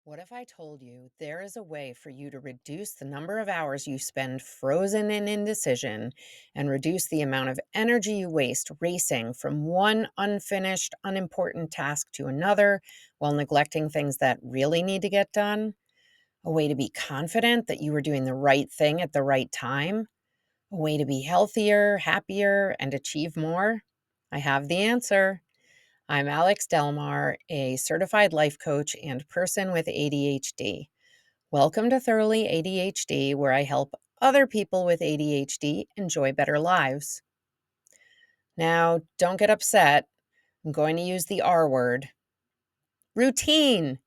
What if I told you there is a way for you to reduce the number of hours you spend frozen in indecision and reduce the amount of energy you waste racing from one unfinished, unimportant task to another while neglecting things that really need to get done? A way to be confident that you are doing the right thing at the right time? A way to be healthier, happier, and achieve more? I have the answer. I'm Alex Delmar, a certified life coach and person with ADHD. Welcome to Thoroughly ADHD, where I help other people with ADHD enjoy better lives. Now, don't get upset. I'm going to use the R word routine.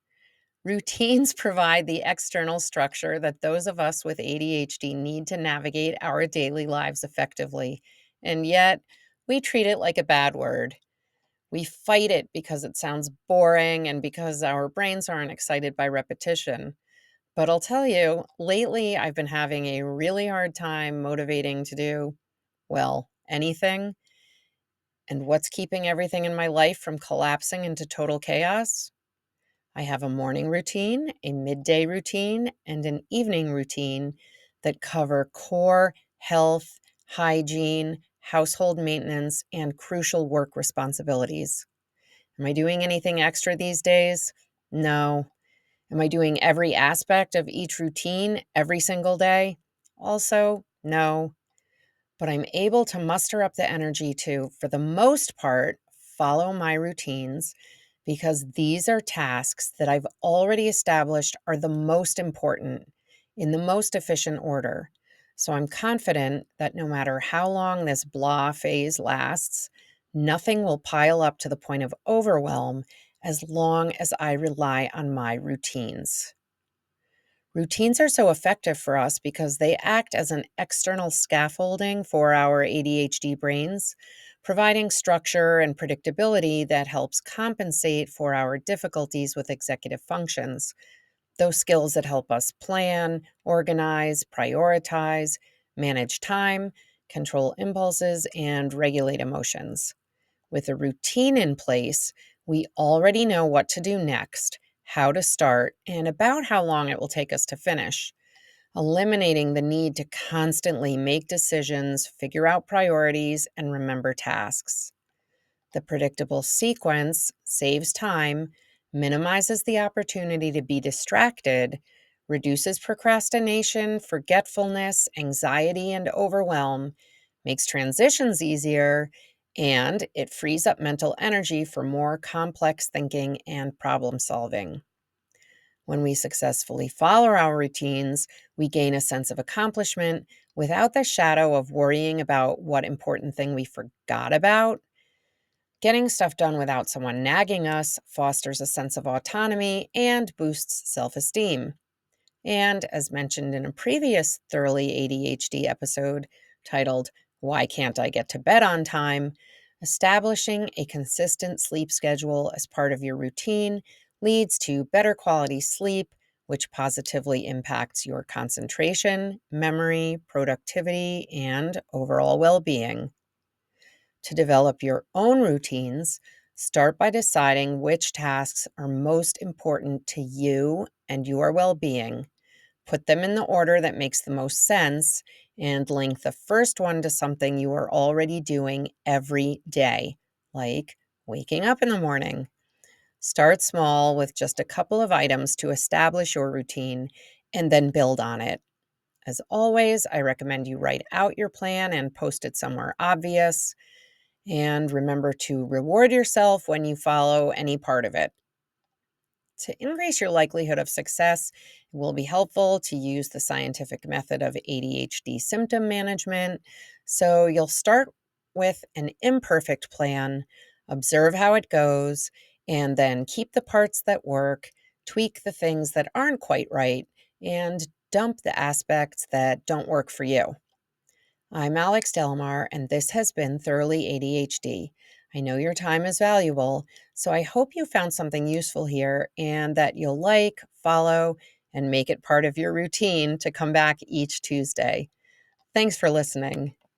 Routines provide the external structure that those of us with ADHD need to navigate our daily lives effectively. And yet, we treat it like a bad word. We fight it because it sounds boring and because our brains aren't excited by repetition. But I'll tell you, lately I've been having a really hard time motivating to do, well, anything. And what's keeping everything in my life from collapsing into total chaos? I have a morning routine, a midday routine, and an evening routine that cover core health, hygiene, household maintenance, and crucial work responsibilities. Am I doing anything extra these days? No. Am I doing every aspect of each routine every single day? Also, no. But I'm able to muster up the energy to, for the most part, follow my routines because these are tasks that I've already established are the most important in the most efficient order. So I'm confident that no matter how long this blah phase lasts, nothing will pile up to the point of overwhelm as long as I rely on my routines. Routines are so effective for us because they act as an external scaffolding for our ADHD brains, providing structure and predictability that helps compensate for our difficulties with executive functions, those skills that help us plan, organize, prioritize, manage time, control impulses, and regulate emotions. With a routine in place, we already know what to do next, how to start, and about how long it will take us to finish, eliminating the need to constantly make decisions, figure out priorities, and remember tasks. The predictable sequence saves time, minimizes the opportunity to be distracted, reduces procrastination, forgetfulness, anxiety, and overwhelm, makes transitions easier, and it frees up mental energy for more complex thinking and problem solving. When we successfully follow our routines, we gain a sense of accomplishment without the shadow of worrying about what important thing we forgot about. Getting stuff done without someone nagging us fosters a sense of autonomy and boosts self esteem. And as mentioned in a previous Thoroughly ADHD episode titled, Why Can't I Get to Bed on Time? Establishing a consistent sleep schedule as part of your routine leads to better quality sleep, which positively impacts your concentration, memory, productivity, and overall well being. To develop your own routines, start by deciding which tasks are most important to you and your well being. Put them in the order that makes the most sense and link the first one to something you are already doing every day, like waking up in the morning. Start small with just a couple of items to establish your routine and then build on it. As always, I recommend you write out your plan and post it somewhere obvious. And remember to reward yourself when you follow any part of it. To increase your likelihood of success, it will be helpful to use the scientific method of ADHD symptom management. So you'll start with an imperfect plan, observe how it goes, and then keep the parts that work, tweak the things that aren't quite right, and dump the aspects that don't work for you. I'm Alex Delmar, and this has been Thoroughly ADHD. I know your time is valuable, so I hope you found something useful here and that you'll like, follow, and make it part of your routine to come back each Tuesday. Thanks for listening.